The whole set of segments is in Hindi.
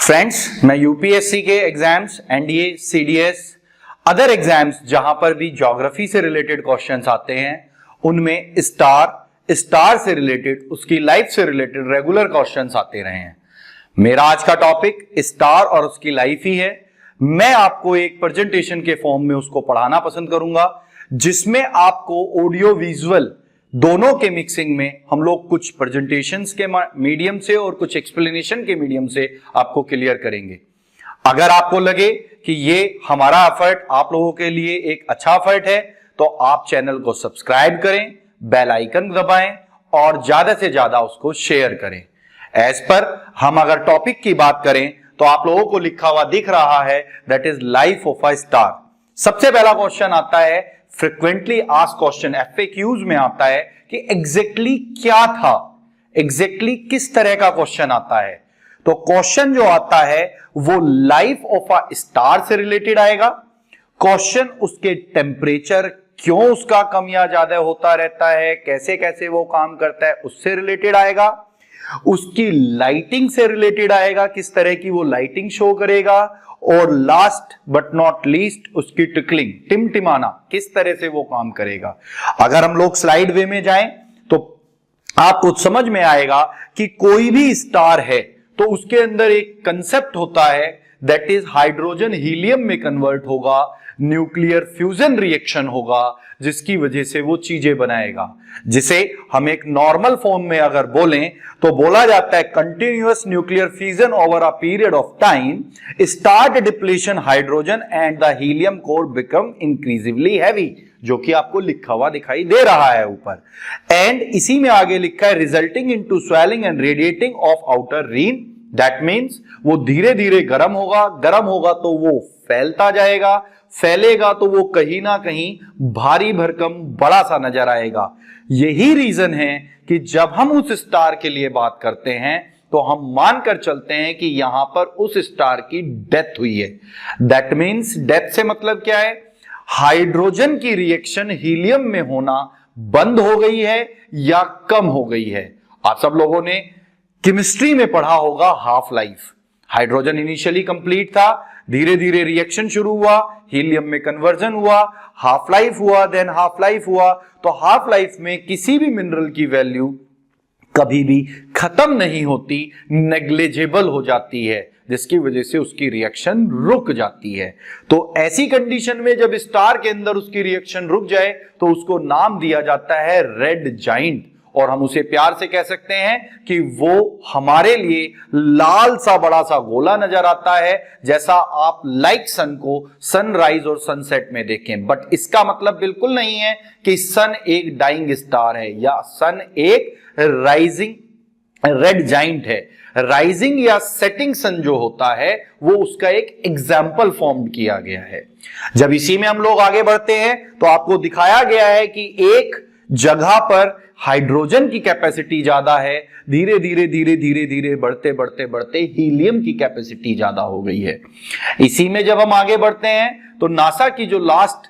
फ्रेंड्स, मैं यूपीएससी के exams, NDA, CDS, other exams जहां पर भी ज्योग्राफी से रिलेटेड क्वेश्चंस आते हैं उनमें स्टार से रिलेटेड, उसकी लाइफ से रिलेटेड रेगुलर क्वेश्चंस आते रहे हैं। मेरा आज का टॉपिक स्टार और उसकी लाइफ ही है। मैं आपको एक प्रेजेंटेशन के फॉर्म में उसको पढ़ाना पसंद करूंगा जिसमें आपको ऑडियो विजुअल दोनों के मिक्सिंग में हम लोग कुछ प्रेजेंटेशंस के मीडियम से और कुछ एक्सप्लेनेशन के मीडियम से आपको क्लियर करेंगे। अगर आपको लगे कि ये हमारा एफर्ट आप लोगों के लिए एक अच्छा एफर्ट है तो आप चैनल को सब्सक्राइब करें, बेल आइकन दबाएं और ज्यादा से ज्यादा उसको शेयर करें। एज पर हम अगर टॉपिक की बात करें तो आप लोगों को लिखा हुआ दिख रहा है that is life of a star. सबसे पहला क्वेश्चन आता है, फ्रिक्वेंटली आस्क्ड क्वेश्चन एफएक्यूज में आता है कि एग्जैक्टली क्या था, एग्जैक्टली किस तरह का क्वेश्चन आता है। तो क्वेश्चन जो आता है वो लाइफ ऑफ अ स्टार से रिलेटेड आएगा। क्वेश्चन उसके टेम्परेचर, क्यों उसका कम या ज्यादा होता रहता है, कैसे कैसे वो काम करता है, उससे रिलेटेड आएगा। उसकी लाइटिंग से रिलेटेड आएगा, किस तरह की वो लाइटिंग शो करेगा। और लास्ट बट नॉट लीस्ट उसकी टिकलिंग, टिमटिमाना, किस तरह से वो काम करेगा। अगर हम लोग स्लाइड वे में जाएं तो आपको समझ में आएगा कि कोई भी स्टार है तो उसके अंदर एक कंसेप्ट होता है दैट इज हाइड्रोजन हीलियम में कन्वर्ट होगा, न्यूक्लियर फ्यूजन रिएक्शन होगा जिसकी वजह से वो चीजें बनाएगा, जिसे हम एक नॉर्मल फॉर्म में अगर बोलें तो बोला जाता है continuous nuclear fusion over a period of time start depletion hydrogen and the helium core become increasingly heavy, जो कि आपको लिखा हुआ दिखाई दे रहा है ऊपर। एंड इसी में आगे लिखा है resulting into swelling and radiating of outer Rin, that means वो धीरे धीरे गर्म होगा तो वो फैलता जाएगा, फैलेगा तो वो कहीं ना कहीं भारी भरकम बड़ा सा नजर आएगा। यही रीजन है कि जब हम उस स्टार के लिए बात करते हैं तो हम मानकर चलते हैं कि यहां पर उस स्टार की डेथ हुई है। दैट मीन्स डेथ से मतलब क्या है, हाइड्रोजन की रिएक्शन हीलियम में होना बंद हो गई है या कम हो गई है। आप सब लोगों ने केमिस्ट्री में पढ़ा होगा half life. Hydrogen initially complete था, धीरे धीरे रिएक्शन शुरू हुआ, हीलियम में कन्वर्जन हुआ, हाफ लाइफ हुआ, देन हाफ लाइफ हुआ। तो हाफ लाइफ में किसी भी मिनरल की वैल्यू कभी भी खत्म नहीं होती, नेग्लिजिबल हो जाती है, जिसकी वजह से उसकी रिएक्शन रुक जाती है। तो ऐसी कंडीशन में जब स्टार के अंदर उसकी रिएक्शन रुक जाए तो उसको नाम दिया जाता है रेड जाइंट, और हम उसे प्यार से कह सकते हैं कि वो हमारे लिए लाल सा बड़ा सा गोला नजर आता है, जैसा आप लाइक सन को सनराइज और सनसेट में देखें। बट इसका मतलब बिल्कुल नहीं है कि सन एक डाइंग स्टार है या सन एक राइजिंग रेड जाइंट है। राइजिंग या सेटिंग सन जो होता है वो उसका एक एग्जाम्पल फॉर्म किया गया है। जब इसी में हम लोग आगे बढ़ते हैं तो आपको दिखाया गया है कि एक जगह पर हाइड्रोजन की कैपेसिटी ज्यादा है, धीरे धीरे बढ़ते हीलियम की कैपेसिटी ज्यादा हो गई है। इसी में जब हम आगे बढ़ते हैं तो नासा की जो लास्ट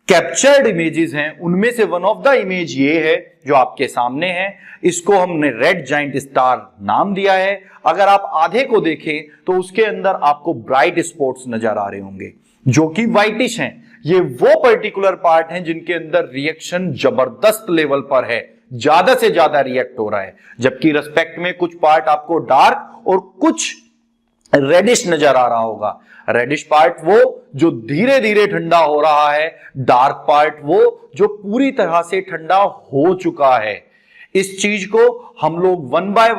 कैप्चर्ड इमेजेस हैं उनमें से वन ऑफ द इमेज ये है जो आपके सामने है। इसको हमने रेड जाइंट स्टार नाम दिया है। अगर आप आधे को देखें तो उसके अंदर आपको ब्राइट स्पॉट्स नजर आ रहे होंगे जो कि व्हाइटिश हैं। ये वो पर्टिकुलर पार्ट हैं जिनके अंदर रिएक्शन जबरदस्त लेवल पर है, ज्यादा से ज्यादा रिएक्ट हो रहा है, जबकि रिस्पेक्ट में कुछ पार्ट आपको डार्क और कुछ रेडिश नजर आ रहा होगा। रेडिश पार्ट वो जो धीरे धीरे ठंडा हो रहा है, डार्क पार्ट वो जो पूरी तरह से ठंडा हो चुका है। इस चीज को हम लोग वन बाय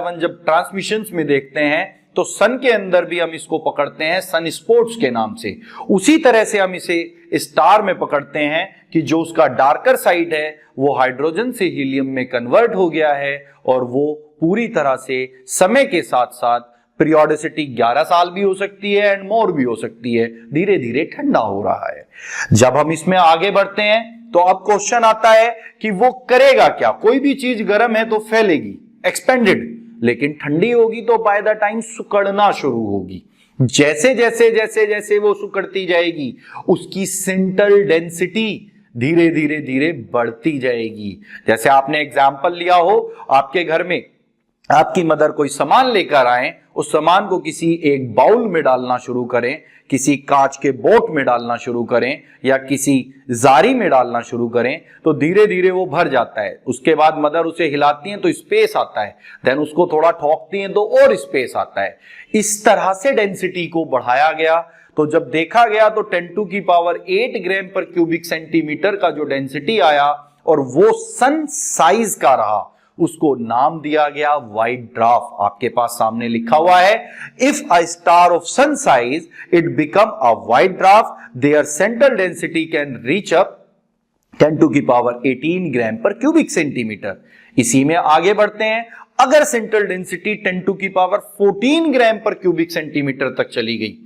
वन जब ट्रांसमिशंस में देखते हैं तो सन के अंदर भी हम इसको पकड़ते हैं सन स्पॉट्स के नाम से। उसी तरह से हम इसे स्टार में पकड़ते हैं कि जो उसका डार्कर साइड है वो हाइड्रोजन से हीलियम में कन्वर्ट हो गया है और वो पूरी तरह से समय के साथ साथ पीरियोडिसिटी 11 साल भी हो सकती है एंड मोर भी हो सकती है, धीरे धीरे ठंडा हो रहा है। जब हम इसमें आगे बढ़ते हैं तो अब क्वेश्चन आता है कि वो करेगा क्या। कोई भी चीज गर्म है तो फैलेगी, एक्सपेंडेड, लेकिन ठंडी होगी तो बाय द टाइम सुकड़ना शुरू होगी। जैसे जैसे वो सुकड़ती जाएगी उसकी सेंट्रल डेंसिटी धीरे धीरे बढ़ती जाएगी। जैसे आपने एग्जाम्पल लिया हो, आपके घर में आपकी मदर कोई सामान लेकर आए, उस सामान को किसी एक बाउल में डालना शुरू करें, किसी कांच के बोट में डालना शुरू करें या किसी जारी में डालना शुरू करें तो धीरे धीरे वो भर जाता है। उसके बाद मदर उसे हिलाती हैं तो स्पेस आता है, देन उसको थोड़ा ठोकती हैं तो और स्पेस आता है। इस तरह से डेंसिटी को बढ़ाया गया। तो जब देखा गया तो 10⁸ ग्राम पर क्यूबिक सेंटीमीटर का जो डेंसिटी आया और वो सन साइज का रहा, उसको नाम दिया गया व्हाइट ड्वार्फ। आपके पास सामने लिखा हुआ है, if a star of sun size it become a white dwarf, their central density can reach up 10⁻18 gram per cubic centimetre. इसी में आगे बढ़ते हैं, अगर सेंट्रल डेंसिटी 10⁻14 ग्राम पर क्यूबिक सेंटीमीटर तक चली गई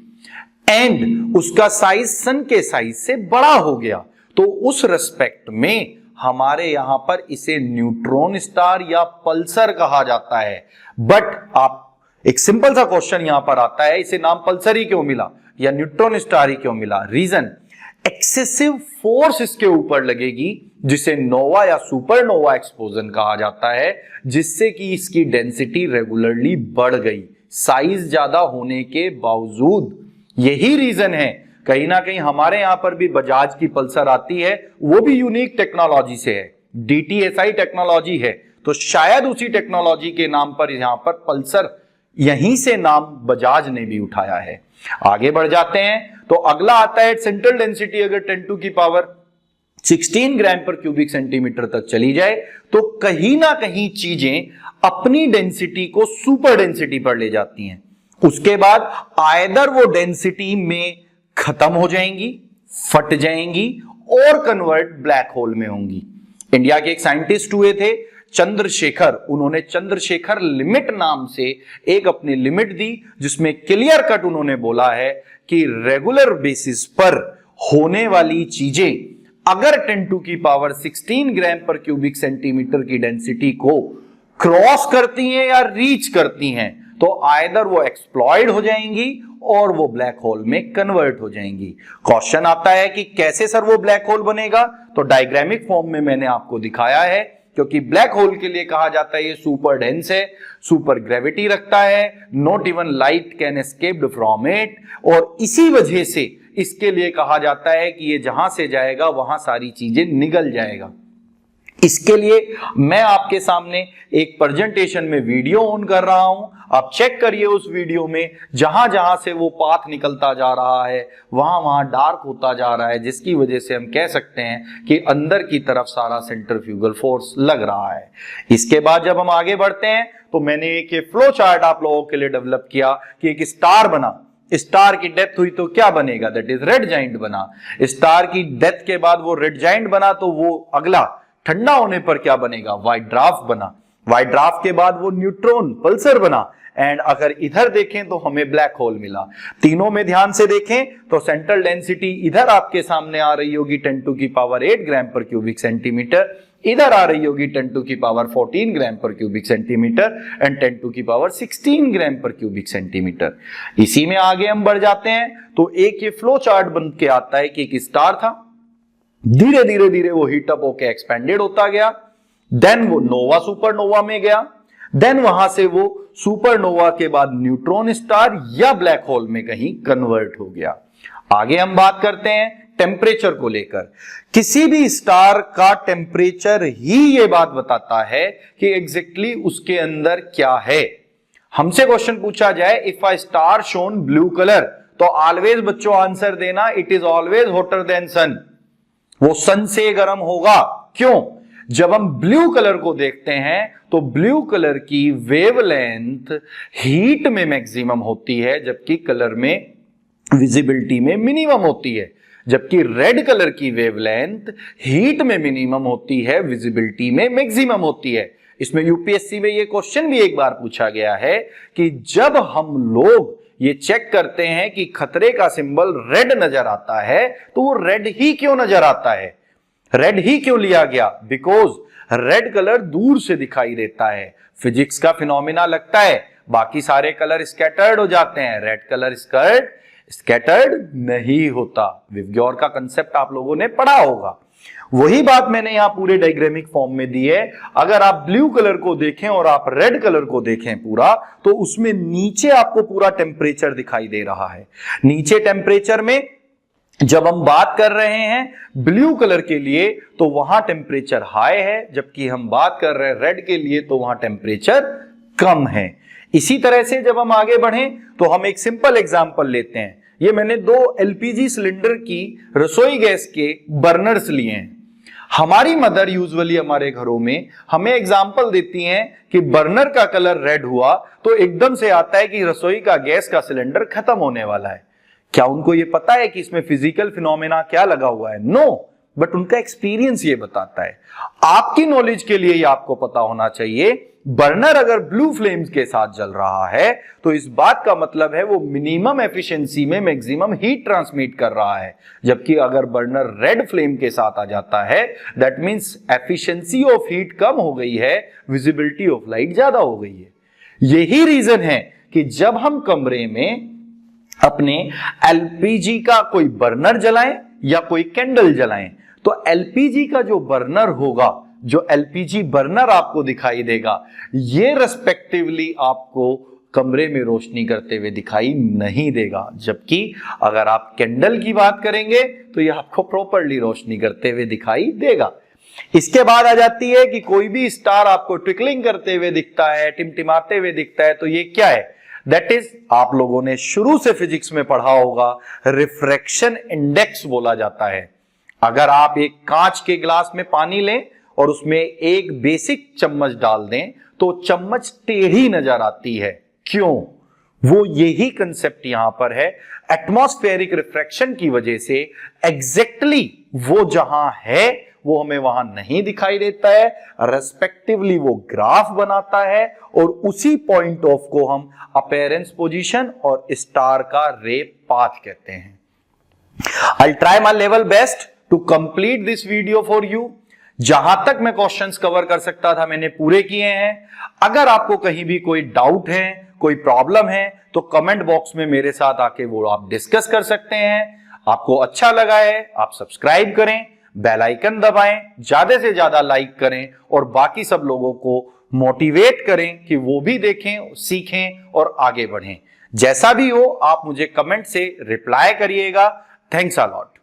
एंड उसका साइज सन के साइज से बड़ा हो गया तो उस रेस्पेक्ट में हमारे यहां पर इसे न्यूट्रॉन स्टार या पल्सर कहा जाता है। बट आप एक सिंपल सा क्वेश्चन यहां पर आता है, इसे नाम पल्सर ही क्यों मिला या न्यूट्रॉन स्टार ही क्यों मिला? रीजन, एक्सेसिव फोर्स इसके ऊपर लगेगी जिसे नोवा या सुपरनोवा एक्सप्लोजन कहा जाता है, जिससे कि इसकी डेंसिटी रेगुलरली बढ़ गई साइज ज्यादा होने के बावजूद। यही रीजन है कहीं ना कहीं हमारे यहां पर भी बजाज की पल्सर आती है, वो भी यूनिक टेक्नोलॉजी से है, DTSI टेक्नोलॉजी है, तो शायद उसी टेक्नोलॉजी के नाम पर यहां पर पल्सर, यहीं से नाम बजाज ने भी उठाया है। आगे बढ़ जाते हैं तो अगला आता है, सेंट्रल डेंसिटी अगर 10⁻16 ग्राम पर क्यूबिक सेंटीमीटर तक चली जाए तो कहीं ना कहीं चीजें अपनी डेंसिटी को सुपर डेंसिटी पर ले जाती हैं। उसके बाद आइदर वो डेंसिटी में खत्म हो जाएंगी, फट जाएंगी और कन्वर्ट ब्लैक होल में होंगी। इंडिया के एक साइंटिस्ट हुए थे चंद्रशेखर, उन्होंने चंद्रशेखर लिमिट नाम से एक अपनी लिमिट दी जिसमें क्लियर कट उन्होंने बोला है कि रेगुलर बेसिस पर होने वाली चीजें अगर 10⁻16 ग्राम पर क्यूबिक सेंटीमीटर की डेंसिटी को क्रॉस करती हैं या रीच करती हैं तो आइदर वो एक्सप्लॉइड हो जाएंगी और वो ब्लैक होल में कन्वर्ट हो जाएंगी। क्वेश्चन आता है कि कैसे सर वो ब्लैक होल बनेगा, तो डायग्रामिक फॉर्म में मैंने आपको दिखाया है, क्योंकि ब्लैक होल के लिए कहा जाता है ये सुपर डेंस है, सुपर ग्रेविटी रखता है, not even light can escaped from it, और इसी वजह से इसके लिए कहा जाता है कि ये जहां से जाएगा वहां सारी चीजें निगल जाएगा। इसके लिए मैं आपके सामने एक प्रेजेंटेशन में वीडियो ऑन कर रहा हूं, आप चेक करिए उस वीडियो में जहां जहां से वो पाथ निकलता जा रहा है वहां वहां डार्क होता जा रहा है, जिसकी वजह से हम कह सकते हैं कि अंदर की तरफ सारा सेंट्रीफ्यूगल फोर्स लग रहा है। इसके बाद जब हम आगे बढ़ते हैं तो मैंने एक फ्लो चार्ट आप लोगों के लिए डेवलप किया कि एक स्टार बना, स्टार की डेथ हुई तो क्या बनेगा, दैट इज रेड जाइंट बना। स्टार की डेथ के बाद वो रेड जाइंट बना तो वो अगला ठंडा होने पर क्या बनेगा, व्हाइट ड्वार्फ बना। व्हाइट ड्वार्फ के बाद वो न्यूट्रॉन पल्सर बना, एंड अगर इधर देखें तो हमें ब्लैक होल मिला। तीनों में ध्यान से देखें तो सेंट्रल डेंसिटी इधर आपके सामने आ रही होगी 10⁸8 ग्राम पर क्यूबिक सेंटीमीटर, इधर आ रही होगी 10⁻14 ग्राम per cubic centimetre and 10⁻16 gram per cubic centimetre. इसी में आगे हम बढ़ जाते हैं तो एक ये फ्लो चार्ट बन के आता है कि एक स्टार था, धीरे धीरे धीरे वो हीट अप होकर एक्सपेंडेड होता गया, देन वो नोवा सुपरनोवा में गया, देन वहां से वो सुपरनोवा के बाद न्यूट्रॉन स्टार या ब्लैक होल में कहीं कन्वर्ट हो गया। आगे हम बात करते हैं टेम्परेचर को लेकर। किसी भी स्टार का टेम्परेचर ही ये बात बताता है कि एग्जैक्टली उसके अंदर क्या है। हमसे क्वेश्चन पूछा जाए if a star shown blue colour, तो ऑलवेज बच्चों आंसर देना it is always hotter than sun, वो सन से गर्म होगा। क्यों? जब हम ब्लू कलर को देखते हैं तो ब्लू कलर की वेवलेंथ हीट में मैक्सिमम होती है जबकि कलर में विजिबिलिटी में मिनिमम होती है, जबकि रेड कलर की वेवलेंथ हीट में मिनिमम होती है, विजिबिलिटी में मैक्सिमम होती है। इसमें यूपीएससी में यह क्वेश्चन भी एक बार पूछा गया है कि जब हम लोग ये चेक करते हैं कि खतरे का सिंबल रेड नजर आता है तो वो रेड ही क्यों नजर आता है, रेड ही क्यों लिया गया, बिकॉज रेड कलर दूर से दिखाई देता है, फिजिक्स का फिनोमिना लगता है, बाकी सारे कलर स्कैटर्ड हो जाते हैं, रेड कलर स्कैटर्ड नहीं होता। विवग्योर का कंसेप्ट आप लोगों ने पढ़ा होगा। वही बात मैंने यहां पूरे डायग्रामिक फॉर्म में दी है। अगर आप ब्लू कलर को देखें और आप रेड कलर को देखें पूरा, तो उसमें नीचे आपको पूरा टेम्परेचर दिखाई दे रहा है। नीचे टेम्परेचर में जब हम बात कर रहे हैं ब्लू कलर के लिए तो वहां टेम्परेचर हाई है, जबकि हम बात कर रहे हैं रेड के लिए तो वहां टेम्परेचर कम है। इसी तरह से जब हम आगे बढ़ें तो हम एक सिंपल एग्जांपल लेते हैं। ये मैंने 2 एलपीजी सिलेंडर की रसोई गैस के बर्नर्स लिए हैं। हमारी मदर यूजुअली हमारे घरों में हमें एग्जांपल देती हैं कि बर्नर का कलर रेड हुआ तो एकदम से आता है कि रसोई का गैस का सिलेंडर खत्म होने वाला है। क्या उनको ये पता है कि इसमें फिजिकल फिनोमेना क्या लगा हुआ है? नो, बट उनका एक्सपीरियंस ये बताता है। आपकी नॉलेज के लिए ये आपको पता होना चाहिए, बर्नर अगर ब्लू फ्लेम्स के साथ जल रहा है तो इस बात का मतलब है वो मिनिमम एफिशिएंसी में मैक्सिमम हीट ट्रांसमिट कर रहा है, जबकि अगर बर्नर रेड फ्लेम के साथ आ जाता है that means efficiency of heat कम हो गई है, विजिबिलिटी ऑफ लाइट ज्यादा हो गई है। यही रीजन है कि जब हम कमरे में अपने एलपीजी का कोई बर्नर जलाएं या कोई कैंडल जलाएं तो एलपीजी का जो बर्नर होगा, जो एलपीजी बर्नर आपको दिखाई देगा, ये रेस्पेक्टिवली आपको कमरे में रोशनी करते हुए दिखाई नहीं देगा। जबकि अगर आप कैंडल की बात करेंगे तो ये आपको प्रॉपर्ली रोशनी करते हुए दिखाई देगा। इसके बाद आ जाती है कि कोई भी स्टार आपको ट्विकलिंग करते हुए दिखता है, टिमटिमाते हुए दिखता है, तो ये क्या है? दैट इज, आप लोगों ने शुरू से फिजिक्स में पढ़ा होगा, रिफ्रैक्शन इंडेक्स बोला जाता है। अगर आप एक कांच के ग्लास में पानी लें और उसमें एक बेसिक चम्मच डाल दें तो चम्मच टेढ़ी नजर आती है। क्यों? वो यही कंसेप्ट यहां पर है, एटमॉस्फेरिक रिफ्रैक्शन की वजह से एग्जैक्टली वो जहां है वो हमें वहां नहीं दिखाई देता है, रेस्पेक्टिवली वो ग्राफ बनाता है और उसी पॉइंट ऑफ को हम अपीयरेंस पोजीशन और स्टार का रे पाथ कहते हैं। I try my level best to complete this video for you. जहां तक मैं क्वेश्चंस कवर कर सकता था मैंने पूरे किए हैं। अगर आपको कहीं भी कोई डाउट है, कोई प्रॉब्लम है, तो कमेंट बॉक्स में मेरे साथ आके वो आप डिस्कस कर सकते हैं। आपको अच्छा लगा है आप सब्सक्राइब करें, बेल आइकन दबाएं, ज्यादा से ज्यादा लाइक करें और बाकी सब लोगों को मोटिवेट करें कि वो भी देखें, सीखें और आगे बढ़ें। जैसा भी हो आप मुझे कमेंट से रिप्लाई करिएगा। Thanks a lot.